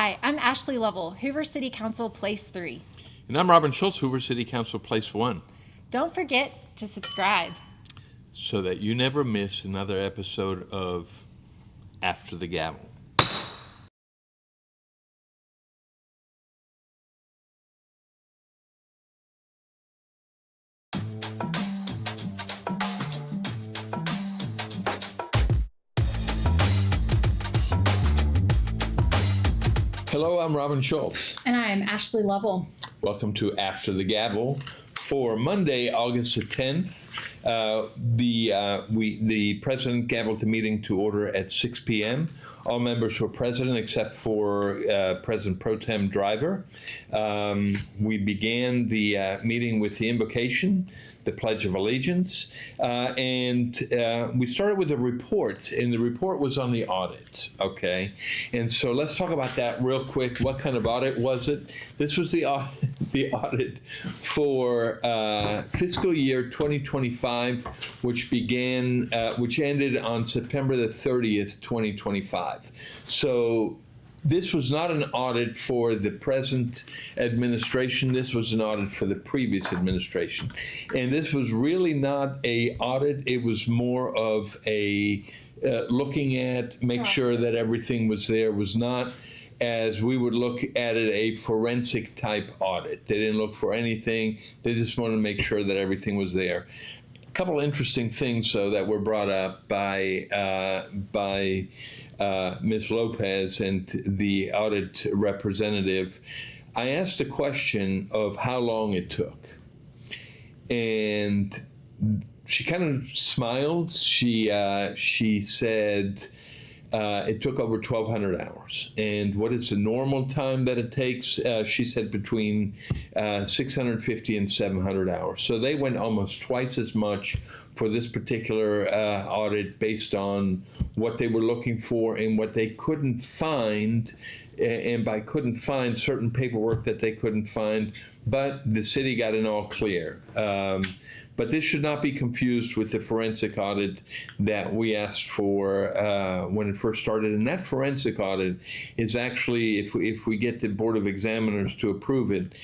Hi, I'm Ashley Lovell, Hoover City Council, Place 3. And I'm Robin Schultz, Hoover City Council, Place 1, Don't forget to subscribe. so that you never miss another episode of After the Gavel. Hello, I'm Robin Schultz. And I'm Ashley Lovell. Welcome to After the Gavel. For Monday, August the 10th, the President gavelled the meeting to order at 6 p.m. All members were present except for President Pro Tem Driver. We began the meeting with the invocation, the Pledge of Allegiance, and we started with a report, and the report was on the audit, okay? And so let's talk about that real quick. What kind of audit was it? This was the audit for fiscal year 2025, which ended on September the 30th, 2025. So this was not an audit for the present administration. This was an audit for the previous administration. And this was really not an audit. It was more of a looking at, make sure that everything was there. It was not, as we would look at it, a forensic type audit. They didn't look for anything. They just wanted to make sure that everything was there. A couple interesting things, though, that were brought up by Ms. Lopez and the audit representative. I asked a question of how long it took, and she kind of smiled. She said it took over 1,200 hours. And what is the normal time that it takes? She said between 650 and 700 hours. So they went almost twice as much for this particular audit based on what they were looking for and what they couldn't find. And by couldn't find, certain paperwork that they couldn't find, but the city got an all clear. But this should not be confused with the forensic audit that we asked for when it first started. And that forensic audit is actually, if we get the Board of Examiners to approve it,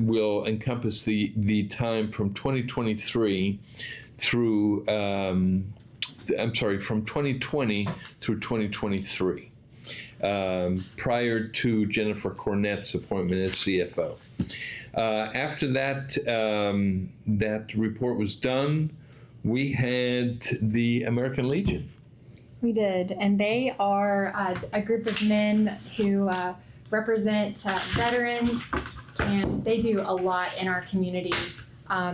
will encompass the time from 2023 through, from 2020 through 2023. Prior to Jennifer Cornett's appointment as CFO. After that report was done, we had the American Legion. We did, and they are a group of men who represent veterans, and they do a lot in our community.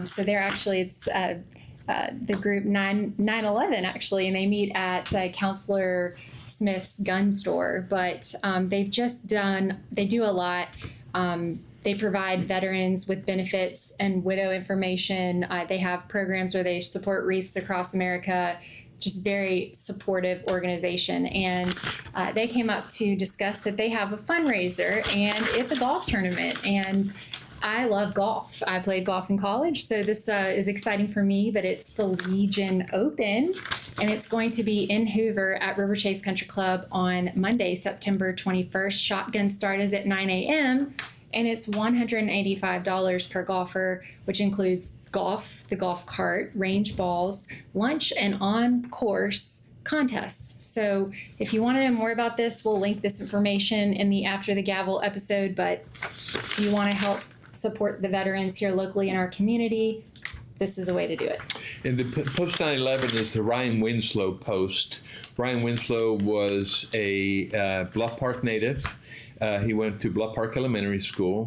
So they're actually, it's the group 9/11 actually, and they meet at Councilor Smith's gun store. But they do a lot. They provide veterans with benefits and widow information. They have programs where they support wreaths across America. Just very supportive organization. And they came up to discuss that they have a fundraiser, and it's a golf tournament. And I love golf. I played golf in college, so this is exciting for me, but it's the Legion Open, and it's going to be in Hoover at River Chase Country Club on Monday, September 21st. Shotgun start is at 9 a.m., and it's $185 per golfer, which includes golf, the golf cart, range balls, lunch, and on-course contests. So if you want to know more about this, we'll link this information in the After the Gavel episode, but if you want to help support the veterans here locally in our community, this is a way to do it. And the post 9/11 is the Ryan Winslow post. Ryan Winslow was a Bluff Park native. He went to Bluff Park Elementary School.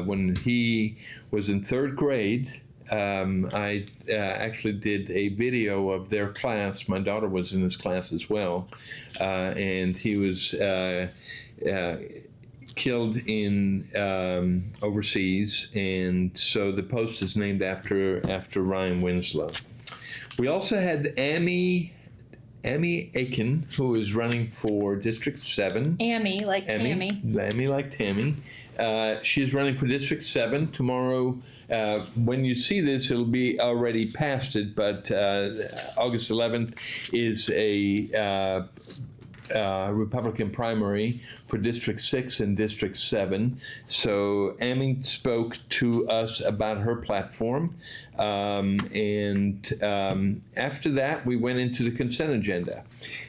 When he was in third grade, I actually did a video of their class. My daughter was in this class as well. And he was killed in overseas, and so the post is named after Ryan Winslow. We also had Amy Aiken, who is running for District 7. Amy, like Tammy. Amy, like Tammy. She's running for District 7 tomorrow. When you see this, it'll be already past it, but August 11th is a Republican primary for District 6 and District 7. So Amy spoke to us about her platform. After that, we went into the consent agenda.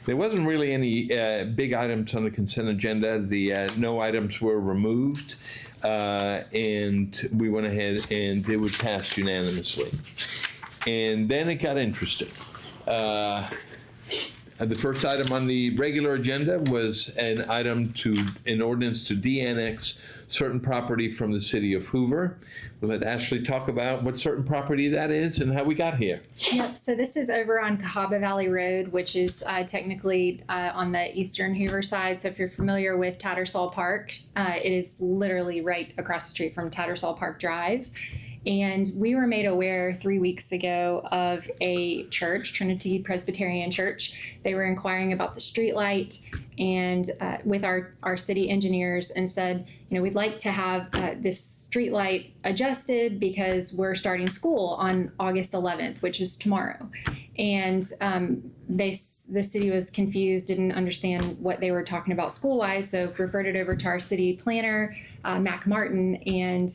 There wasn't really any big items on the consent agenda. The no items were removed, and we went ahead and it was passed unanimously. And then it got interesting. The first item on the regular agenda was an ordinance to de-annex certain property from the city of Hoover. We'll let Ashley talk about what certain property that is and how we got here. Yep, so this is over on Cahaba Valley Road, which is technically on the eastern Hoover side. So if you're familiar with Tattersall Park, it is literally right across the street from Tattersall Park Drive. And we were made aware 3 weeks ago of a church, Trinity Presbyterian Church. They were inquiring about the street light and with our city engineers and said, we'd like to have this street light adjusted because we're starting school on August 11th, which is tomorrow. And the city was confused, didn't understand what they were talking about school-wise, so referred it over to our city planner, Mac Martin, and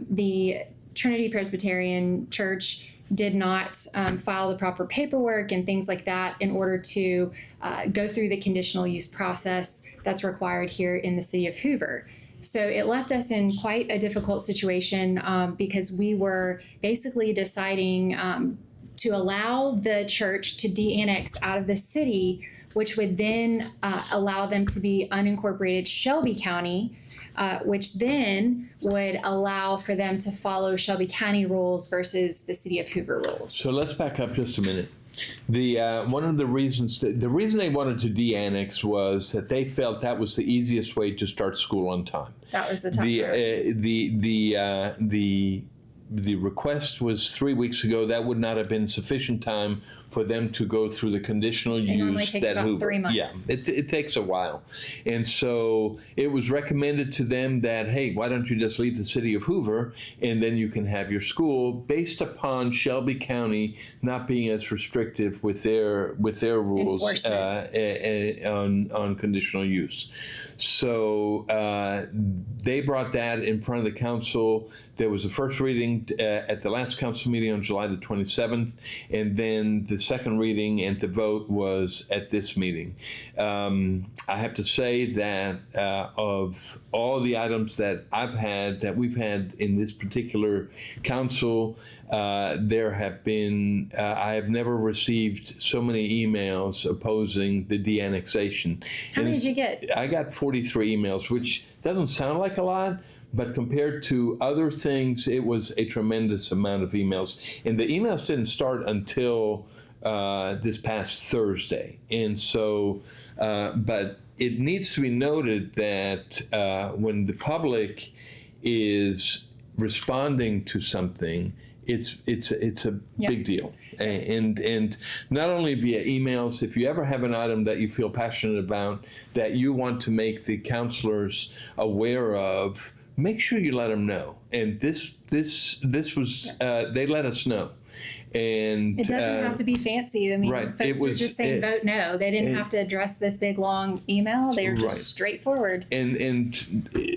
the Trinity Presbyterian Church did not file the proper paperwork and things like that in order to go through the conditional use process that's required here in the city of Hoover. So it left us in quite a difficult situation because we were basically deciding to allow the church to de-annex out of the city, which would then allow them to be unincorporated Shelby County, which then would allow for them to follow Shelby County rules versus the city of Hoover rules. So let's back up just a minute. One of the reasons the reason they wanted to de-annex was that they felt that was the easiest way to start school on time. That was the top priority. The request was 3 weeks ago. That would not have been sufficient time for them to go through the conditional use. It normally takes about Hoover. 3 months. Yeah, it takes a while. And so it was recommended to them that, hey, why don't you just leave the city of Hoover and then you can have your school based upon Shelby County not being as restrictive with their rules on conditional use. So they brought that in front of the council. There was a first reading at the last council meeting on July the 27th, and then the second reading and the vote was at this meeting. I have to say that of all the items that we've had in this particular council, there have been, I have never received so many emails opposing the de-annexation. How many did you get? I got 43 emails, which doesn't sound like a lot, but compared to other things, it was a tremendous amount of emails. And the emails didn't start until this past Thursday. And so, but it needs to be noted that when the public is responding to something, it's a big deal. And not only via emails, if you ever have an item that you feel passionate about that you want to make the councilors aware of, make sure you let them know. And this was they let us know. And it doesn't have to be fancy. I mean, right. folks were just saying vote no. They didn't have to address this big long email. They were just straightforward. And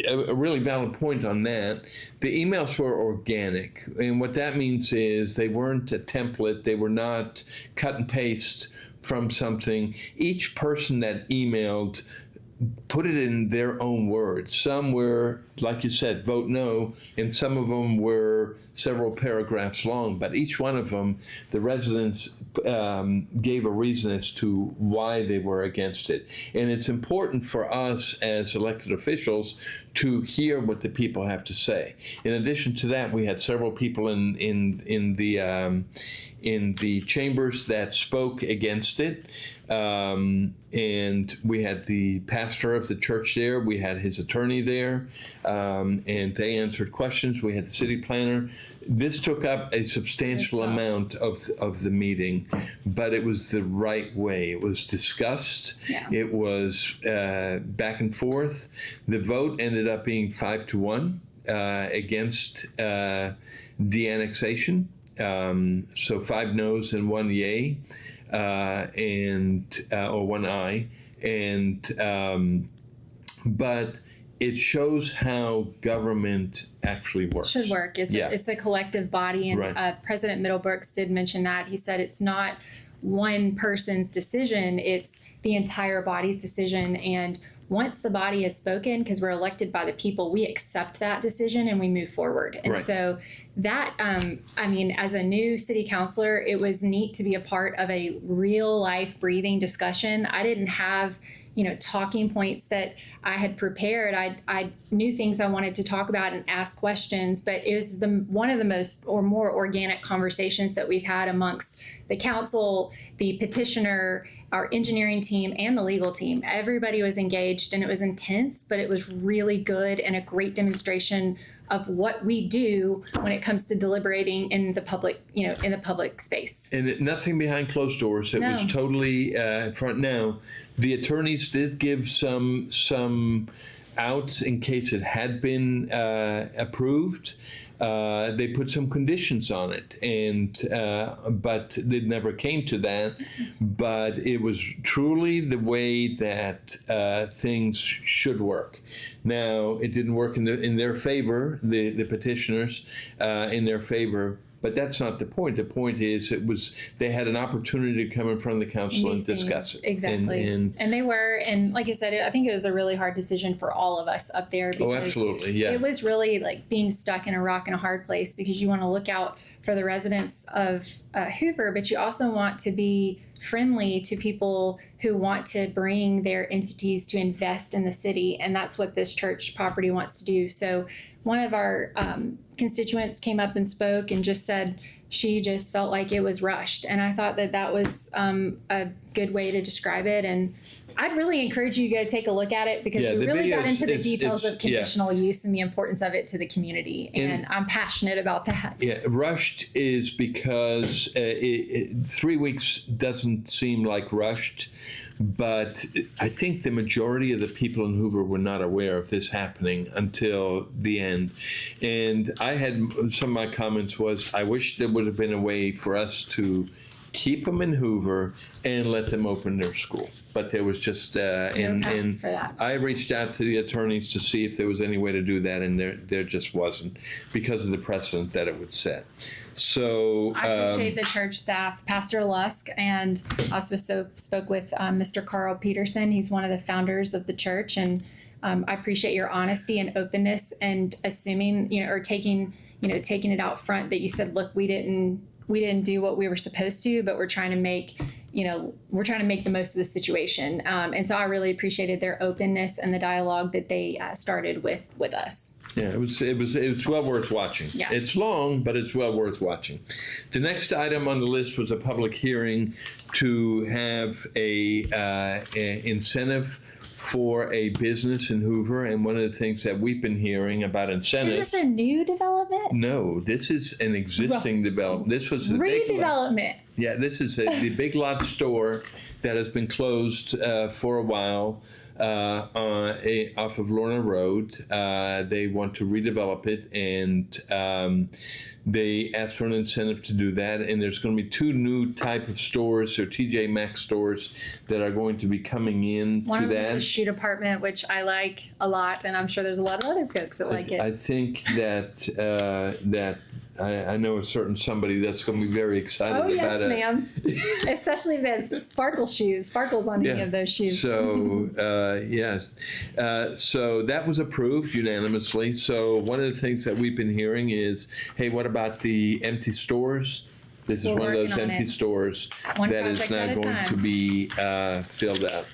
a really valid point on that. The emails were organic, and what that means is they weren't a template. They were not cut and paste from something. Each person that emailed put it in their own words. Some were, like you said, vote no, and some of them were several paragraphs long, but each one of them, the residents gave a reason as to why they were against it. And it's important for us as elected officials to hear what the people have to say. In addition to that, we had several people in the chambers that spoke against it. And we had the pastor of the church there, we had his attorney there, and they answered questions. We had the city planner. This took up a substantial amount of the meeting, but it was the right way. It was discussed. Yeah. It was back and forth. The vote ended up being 5-1 against de-annexation. So 5 noes and 1 yay, or 1 aye, and but it shows how government actually works. Should work. It's a collective body, and Right. President Middlebrooks did mention that. He said it's not one person's decision; it's the entire body's decision. And once the body has spoken, because we're elected by the people, we accept that decision and we move forward. And Right. so that, I mean, as a new city councilor, it was neat to be a part of a real life breathing discussion. I didn't have, talking points that I had prepared. I knew things I wanted to talk about and ask questions, but it was one of the most or more organic conversations that we've had amongst the council, the petitioner, our engineering team, and the legal team. Everybody was engaged, and it was intense, but it was really good and a great demonstration of what we do when it comes to deliberating in the public, in the public space. And nothing behind closed doors. It No. was totally front. Now, the attorneys did give some outs in case it had been approved. They put some conditions on it, and but it never came to that. But it was truly the way that things should work. Now, it didn't work in their favor, the petitioners in their favor. But that's not the point. The point is, they had an opportunity to come in front of the council and discuss it. Exactly. And they were, and like I said, I think it was a really hard decision for all of us up there. Because absolutely, yeah. It was really like being stuck in a rock and a hard place, because you want to look out for the residents of Hoover, but you also want to be friendly to people who want to bring their entities to invest in the city. And that's what this church property wants to do. So one of our constituents came up and spoke and just said she just felt like it was rushed. And I thought that was a good way to describe it. And I'd really encourage you to go take a look at it, because we really got into the details of conditional use and the importance of it to the community. And I'm passionate about that. Yeah, rushed is because 3 weeks doesn't seem like rushed, but I think the majority of the people in Hoover were not aware of this happening until the end. And I had some of my comments was, I wish there would have been a way for us to keep them in Hoover and let them open their school. But there was just, and I reached out to the attorneys to see if there was any way to do that, and there just wasn't, because of the precedent that it would set. So I appreciate the church staff, Pastor Lusk, and also spoke with Mr. Carl Peterson. He's one of the founders of the church, and I appreciate your honesty and openness and assuming, or taking it out front that you said, look, we didn't do what we were supposed to, but we're trying to make the most of the situation. And so I really appreciated their openness and the dialogue that they started with us. Yeah, it was well worth watching. Yeah. It's long, but it's well worth watching. The next item on the list was a public hearing to have a incentive for a business in Hoover, and one of the things that we've been hearing about incentives. Is this a new development? No, this is an existing development. This was the redevelopment. Yeah, this is the Big Lot store that has been closed for a while off of Lorna Road. They want to redevelop it, and they asked for an incentive to do that. And there's going to be 2 new type of stores, or TJ Maxx stores, that are going to be coming in One to of them that. is Shoe Department, which I like a lot, and I'm sure there's a lot of other folks that like it. I think that I know a certain somebody that's going to be very excited about it. Oh, yes, ma'am. Especially if it's sparkles on any of those shoes. So, yes. So that was approved unanimously. So one of the things that we've been hearing is, hey, what about the empty stores? This is one of those empty stores that is now going to be filled out.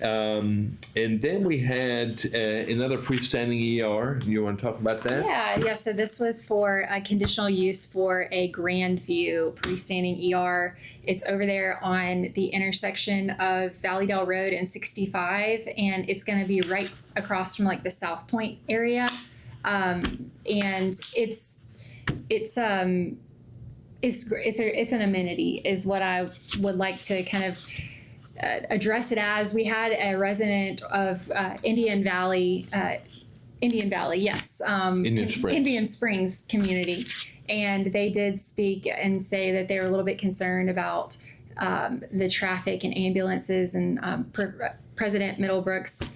And then we had another freestanding ER. You want to talk about that? Yeah. So this was for a conditional use for a Grandview freestanding ER. It's over there on the intersection of Valleydale Road and 65, and it's going to be right across from like the South Point area. And it's an amenity, is what I would like to kind of address it as. We had a resident of Indian Valley, yes, Indian Springs community, and they did speak and say that they were a little bit concerned about the traffic and ambulances, and President Middlebrooks,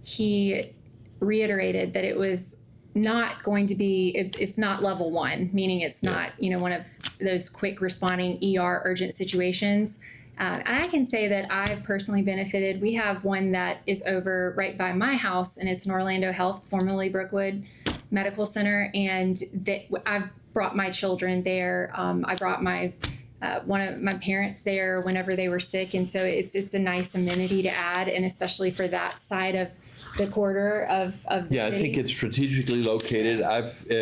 he reiterated that it was not going to be, it's not level 1, meaning it's not, one of those quick responding ER urgent situations. And I can say that I've personally benefited. We have one that is over right by my house, and it's an Orlando Health, formerly Brookwood Medical Center. And I've brought my children there. I brought one of my parents there whenever they were sick. And so it's a nice amenity to add, and especially for that side of the corridor of the city. I think it's strategically located.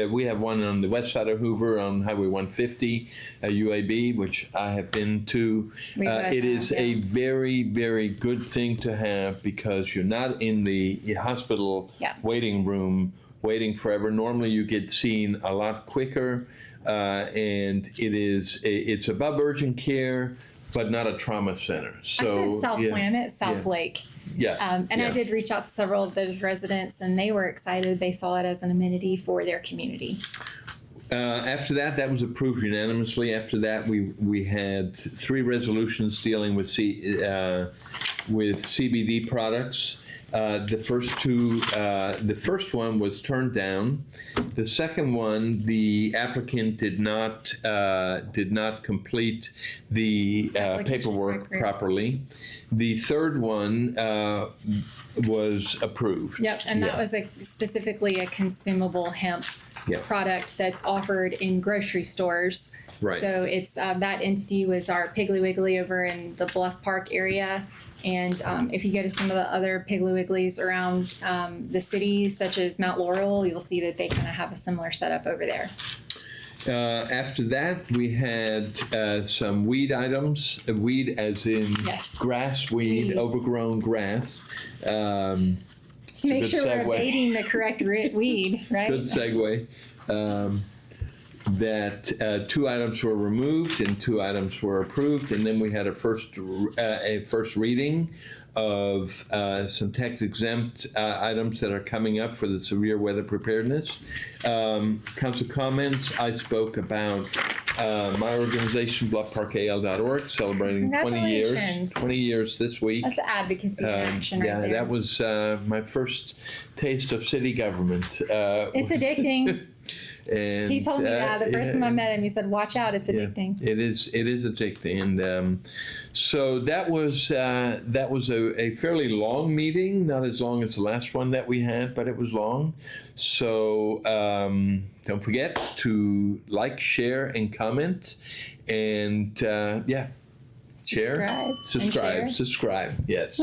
We have one on the west side of Hoover on Highway 150, UAB, which I have been to. It is a very, very good thing to have, because you're not in the hospital waiting room waiting forever. Normally you get seen a lot quicker, and it's above urgent care, but not a trauma center. So, I said South Point, I meant South Lake. I did reach out to several of those residents, and they were excited. They saw it as an amenity for their community. After that was approved unanimously. After that, we had 3 resolutions dealing with CBD products. The first one was turned down. The second one, the applicant did not complete the paperwork properly. The third one was approved. Yep, and that was specifically a consumable hemp product that's offered in grocery stores. Right. So it's that entity was our Piggly Wiggly over in the Bluff Park area. And if you go to some of the other Piggly Wigglies around the city, such as Mount Laurel, you'll see that they kind of have a similar setup over there. After that, we had some weed items. Weed as in grass weed, overgrown grass. So make sure we're abating the correct weed, right? Good segue. That 2 items were removed and 2 items were approved, and then we had a first reading of some tax-exempt items that are coming up for the severe weather preparedness. Council comments. I spoke about my organization, bluffparkal.org, celebrating 20 years this week. That's advocacy in action right there. That was my first taste of city government. It's addicting. And he told me that the first time I met him. He said, "Watch out, it's addicting." It is addicting, and so that was a fairly long meeting. Not as long as the last one that we had, but it was long. So don't forget to like, share, and comment, and subscribe. Yes,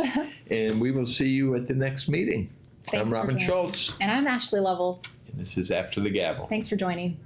and we will see you at the next meeting. I'm Robin Schultz, and I'm Ashley Lovell. This is After the Gavel. Thanks for joining.